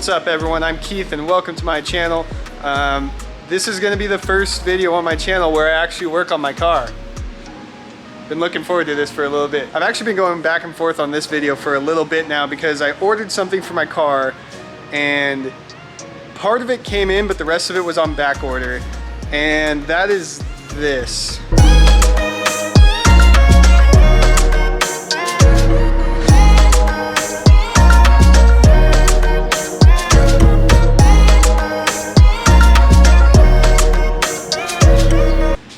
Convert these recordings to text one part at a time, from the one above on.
What's up everyone, I'm Keith and welcome to my channel. This is going to be the first video on my channel where I actually work on my car. Been looking forward to this for a little bit. I've actually been going back and forth on this video for a little bit now because I ordered something for my car and part of it came in but the rest of it was on back order, and that is this.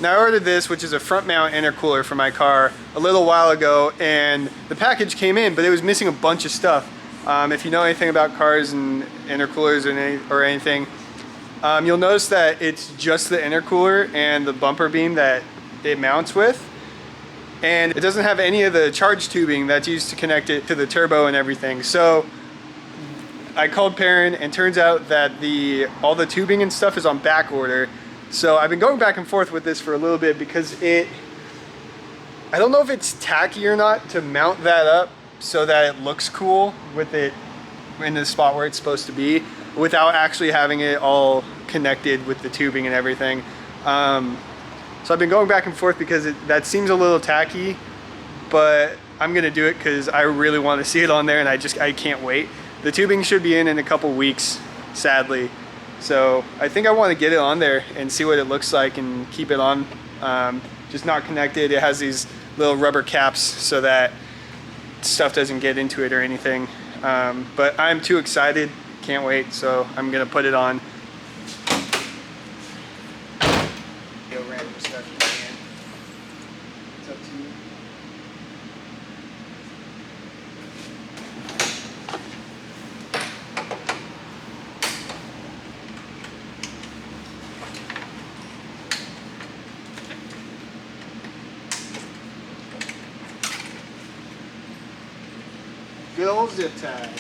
Now I ordered this, which is a front mount intercooler for my car, a little while ago, and the package came in, but it was missing a bunch of stuff. If you know anything about cars and intercoolers or anything, you'll notice that it's just the intercooler and the bumper beam that it mounts with, and it doesn't have any of the charge tubing that's used to connect it to the turbo and everything. So I called Perrin, and turns out that all the tubing and stuff is on back order. So I've been going back and forth with this for a little bit because I don't know if it's tacky or not to mount that up so that it looks cool with it in the spot where it's supposed to be without actually having it all connected with the tubing and everything. So I've been going back and forth because that seems a little tacky, but I'm gonna do it because I really want to see it on there and I can't wait. The tubing should be in a couple weeks, sadly. So I think I want to get it on there and see what it looks like and keep it on, just not connected. It has these little rubber caps so that stuff doesn't get into it or anything. But I'm too excited, can't wait, so I'm gonna put it on. Random stuff you can. It's up to you. Good old zip ties.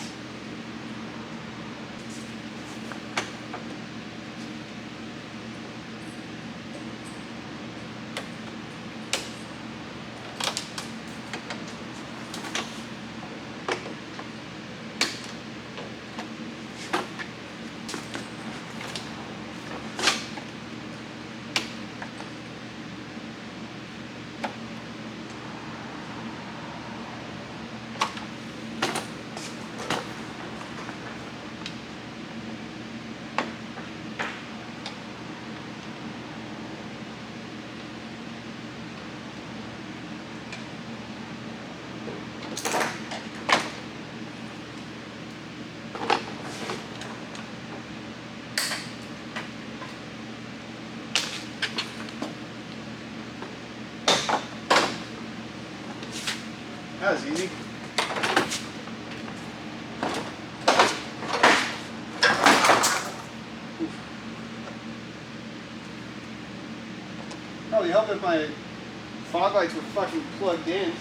That was easy. Probably help if my fog lights were fucking plugged in.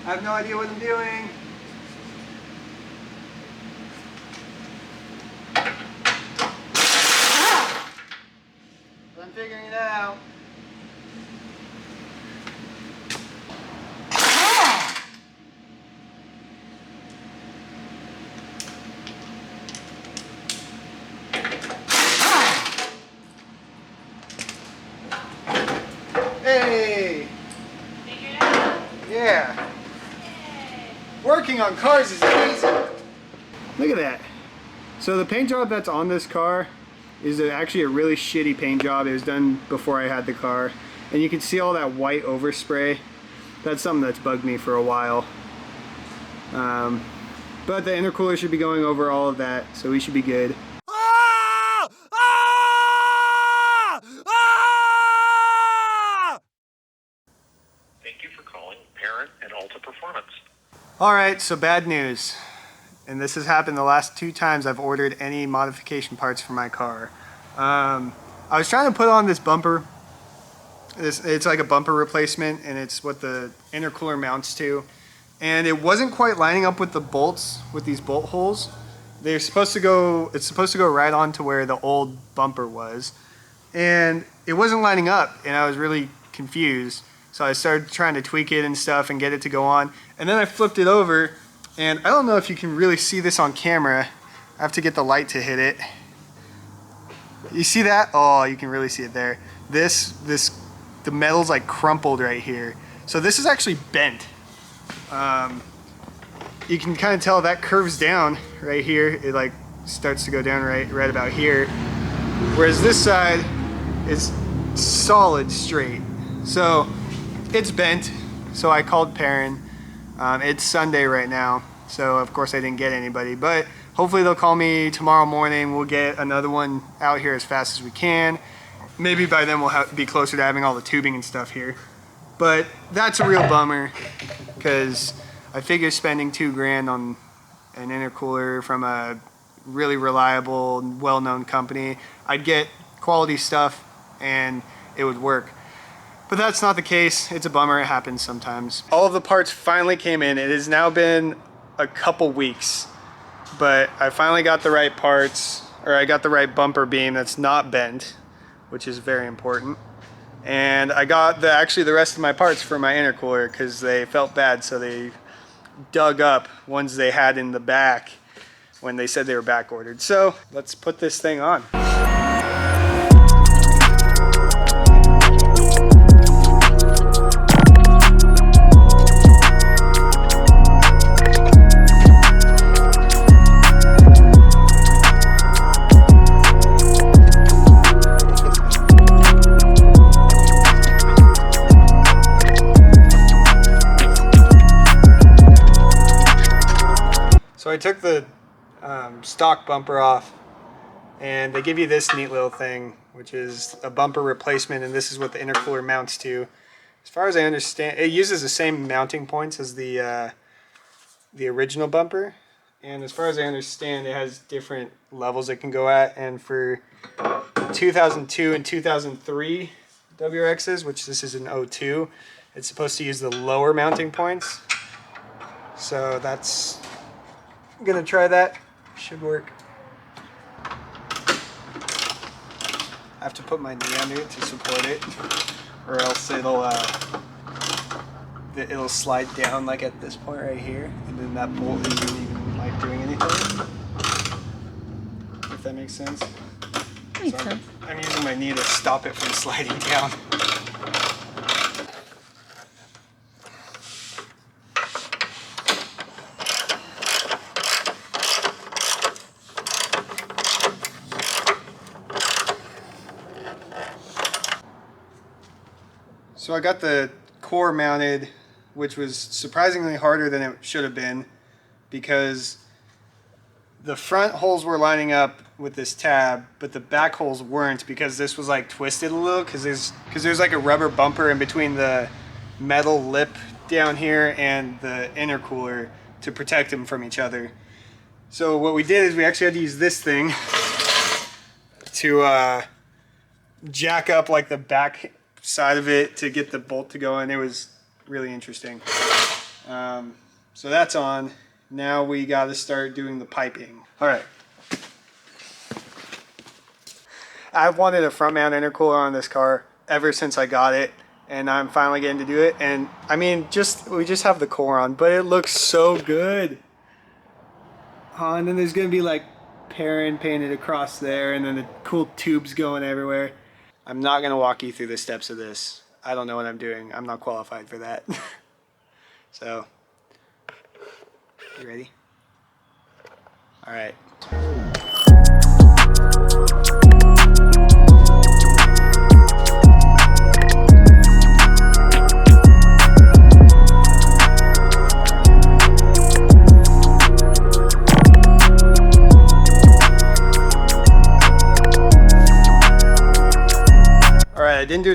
I have no idea what I'm doing. But I'm figuring it out. Hey! Figured it out? Yeah. Working on cars is easy. Look at that. So the paint job that's on this car is actually a really shitty paint job. It was done before I had the car. And you can see all that white overspray. That's something that's bugged me for a while. But the intercooler should be going over all of that, so we should be good. Thank you for calling Perrin and Alta Performance. Alright, so bad news. And this has happened the last 2 times I've ordered any modification parts for my car. I was trying to put on this bumper. It's like a bumper replacement, and it's what the intercooler mounts to. And it wasn't quite lining up with the bolts, with these bolt holes. It's supposed to go right on to where the old bumper was. And it wasn't lining up, and I was really confused. So I started trying to tweak it and stuff and get it to go on. And then I flipped it over, and I don't know if you can really see this on camera. I have to get the light to hit it. You see that? Oh, you can really see it there. The metal's like crumpled right here. So this is actually bent. You can kind of tell that curves down right here. It like starts to go down right about here. Whereas this side is solid straight. So it's bent. So I called Perrin. It's Sunday right now. So of course I didn't get anybody, but hopefully they'll call me tomorrow morning. We'll get another one out here as fast as we can. Maybe by then we'll be closer to having all the tubing and stuff here. But that's a real bummer, because I figure spending $2,000 on an intercooler from a really reliable, well-known company, I'd get quality stuff and it would work. But that's not the case. It's a bummer. It happens sometimes. All of the parts finally came in. It has now been a couple weeks, but I finally got the right parts, or I got the right bumper beam that's not bent, which is very important. And I got actually the rest of my parts for my intercooler, because they felt bad, so they dug up ones they had in the back when they said they were back ordered. So let's put this thing on. So I took the stock bumper off, and they give you this neat little thing, which is a bumper replacement, and this is what the intercooler mounts to. As far as I understand, it uses the same mounting points as the original bumper, and as far as I understand, it has different levels it can go at. And for 2002 and 2003 WRXs, which this is an 02, it's supposed to use the lower mounting points. So I'm gonna try that. Should work. I have to put my knee under it to support it, or else it'll slide down like at this point right here, and then that bolt isn't even like doing anything. If that makes sense. Makes sense. I'm using my knee to stop it from sliding down. So I got the core mounted, which was surprisingly harder than it should have been, because the front holes were lining up with this tab, but the back holes weren't, because this was like twisted a little, because there's like a rubber bumper in between the metal lip down here and the intercooler to protect them from each other. So what we did is we actually had to use this thing to jack up like the back side of it to get the bolt to go in. It was really interesting. So that's on. Now we got to start doing the piping. All right. I've wanted a front mount intercooler on this car ever since I got it, and I'm finally getting to do it. And I mean, we just have the core on, but it looks so good. And then there's gonna be like Perrin painted across there, and then the cool tubes going everywhere. I'm not gonna walk you through the steps of this. I don't know what I'm doing. I'm not qualified for that. So, you ready? All right.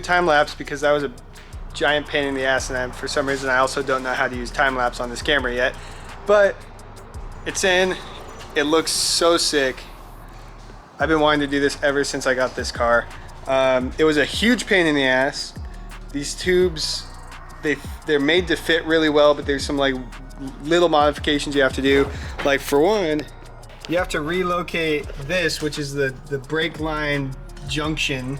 time lapse because that was a giant pain in the ass, and for some reason I also don't know how to use time lapse on this camera yet. But it's in. It looks so sick. I've been wanting to do this ever since I got this car. It was a huge pain in the ass. These tubes, they're made to fit really well, but there's some like little modifications you have to do. Like for one, you have to relocate this, which is the brake line junction.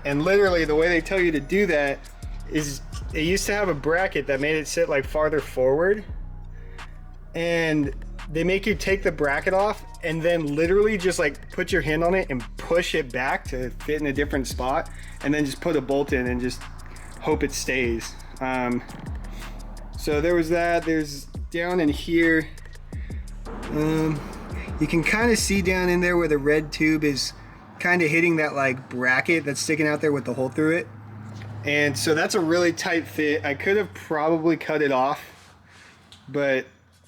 And literally the way they tell you to do that is it used to have a bracket that made it sit like farther forward, and they make you take the bracket off and then literally just like put your hand on it and push it back to fit in a different spot, and then just put a bolt in and just hope it stays. So there was that. There's down in here, you can kind of see down in there where the red tube is kind of hitting that like bracket that's sticking out there with the hole through it. And so that's a really tight fit. I could have probably cut it off, but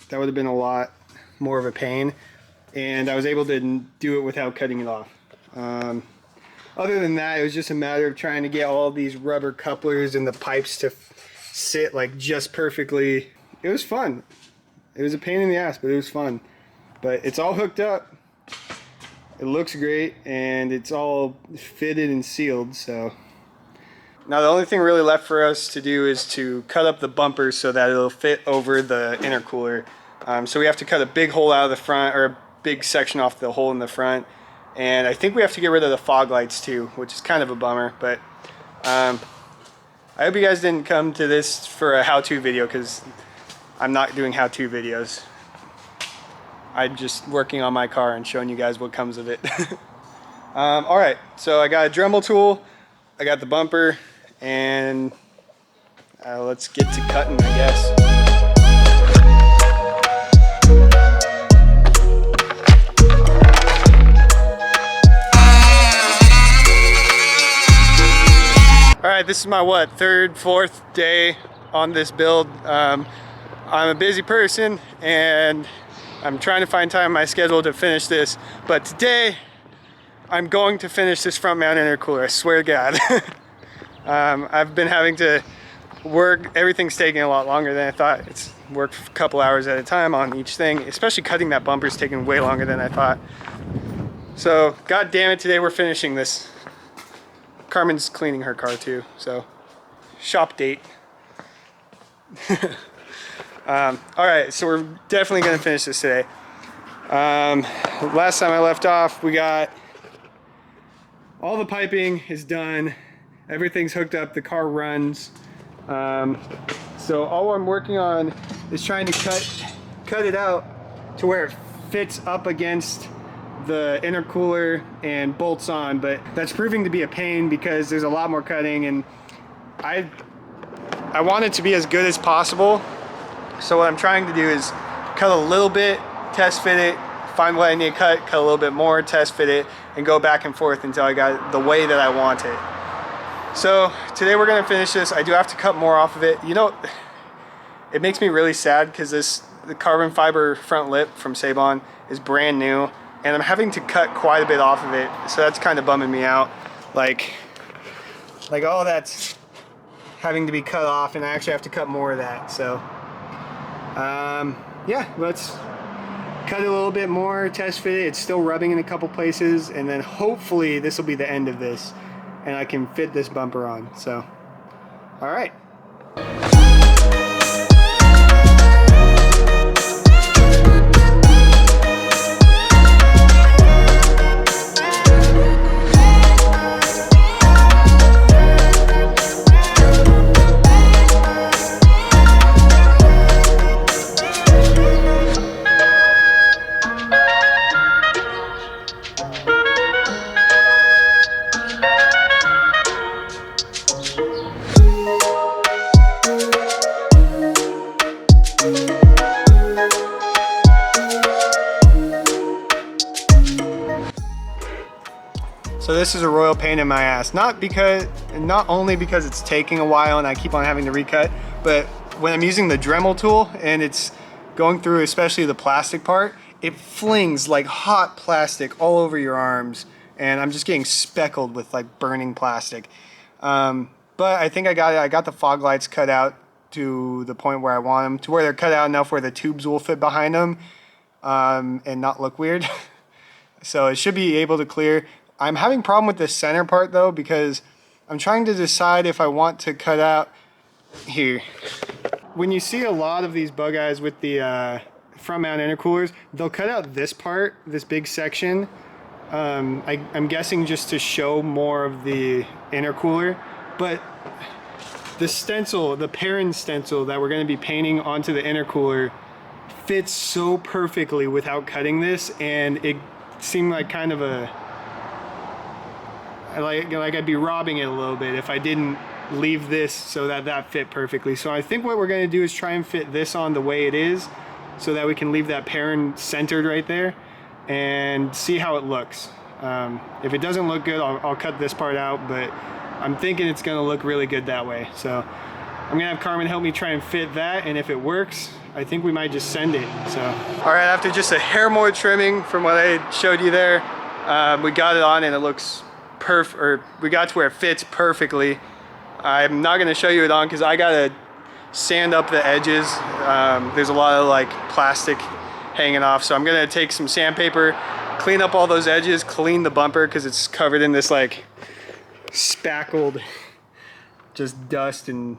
that would have been a lot more of a pain, and I was able to do it without cutting it off. Other than that, it was just a matter of trying to get all these rubber couplers and the pipes to sit like just perfectly. It was fun. It was a pain in the ass, but it was fun. But it's all hooked up. It looks great, and it's all fitted and sealed. So now the only thing really left for us to do is to cut up the bumper so that it'll fit over the intercooler. So we have to cut a big hole out of the front, or a big section off the hole in the front, and I think we have to get rid of the fog lights too, which is kind of a bummer. But I hope you guys didn't come to this for a how-to video, because I'm not doing how-to videos. I'm just working on my car and showing you guys what comes of it. Alright, so I got a Dremel tool, I got the bumper, and let's get to cutting, I guess. Alright, this is my third, fourth day on this build. I'm a busy person, and I'm trying to find time in my schedule to finish this, but today I'm going to finish this front mount intercooler, I swear to God. I've been having to work, everything's taking a lot longer than I thought. It's worked a couple hours at a time on each thing, especially cutting that bumper is taking way longer than I thought. So, God damn it, today we're finishing this. Carmen's cleaning her car too, so shop date. Alright, so we're definitely going to finish this today. Last time I left off, we got all the piping is done, everything's hooked up, the car runs. So all I'm working on is trying to cut it out to where it fits up against the intercooler and bolts on, but that's proving to be a pain because there's a lot more cutting, and I want it to be as good as possible. So what I'm trying to do is cut a little bit, test fit it, find what I need to cut a little bit more, test fit it, and go back and forth until I got it the way that I want it. So today we're gonna finish this. I do have to cut more off of it. You know, it makes me really sad because the carbon fiber front lip from Sabon is brand new, and I'm having to cut quite a bit off of it, so that's kind of bumming me out. Like all that's having to be cut off, and I actually have to cut more of that. So yeah, let's cut it a little bit more, test fit it. It's still rubbing in a couple places, and then hopefully this will be the end of this and I can fit this bumper on. So all right. So this is a royal pain in my ass. Not only because it's taking a while and I keep on having to recut, but when I'm using the Dremel tool and it's going through especially the plastic part, it flings like hot plastic all over your arms, and I'm just getting speckled with like burning plastic. But I think I got it. I got the fog lights cut out to the point where I want them, to where they're cut out enough where the tubes will fit behind them and not look weird. So it should be able to clear. I'm having a problem with the center part though, because I'm trying to decide if I want to cut out here. When you see a lot of these bug eyes with the front mount intercoolers, they'll cut out this part, this big section. I'm guessing just to show more of the intercooler, but the stencil, the Perrin stencil that we're going to be painting onto the intercooler fits so perfectly without cutting this, and it seemed like kind of a like I'd be robbing it a little bit if I didn't leave this so that fit perfectly. So I think what we're going to do is try and fit this on the way it is, so that we can leave that Perrin centered right there and see how it looks. If it doesn't look good, I'll cut this part out, but I'm thinking it's gonna look really good that way. So I'm gonna have Carmen help me try and fit that, and if it works, I think we might just send it. So, all right, after just a hair more trimming from what I showed you there, we got it on and it looks perfect, or we got to where it fits perfectly. I'm not gonna show you it on because I gotta sand up the edges. There's a lot of like plastic hanging off, so I'm gonna take some sandpaper, clean up all those edges, clean the bumper because it's covered in this like spackled just dust and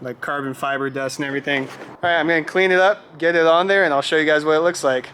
like carbon fiber dust and everything. All right, I'm gonna clean it up, get it on there, and I'll show you guys what it looks like.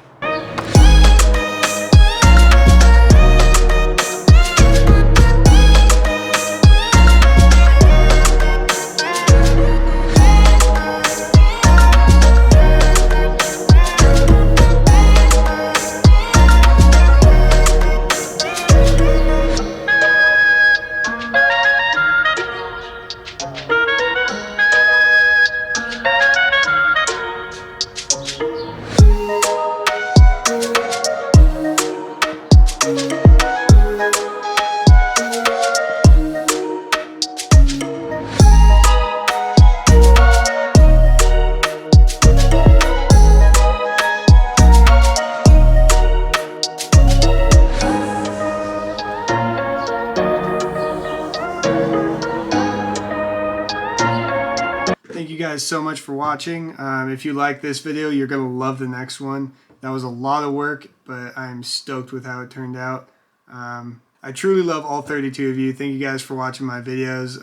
Thank you guys so much for watching. If you like this video, you're going to love the next one. That was a lot of work, but I'm stoked with how it turned out. I truly love all 32 of you. Thank you guys for watching my videos.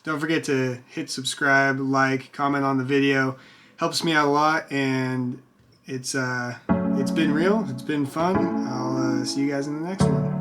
Don't forget to hit subscribe, like, comment on the video. Helps me out a lot, and it's been real. It's been fun. I'll see you guys in the next one.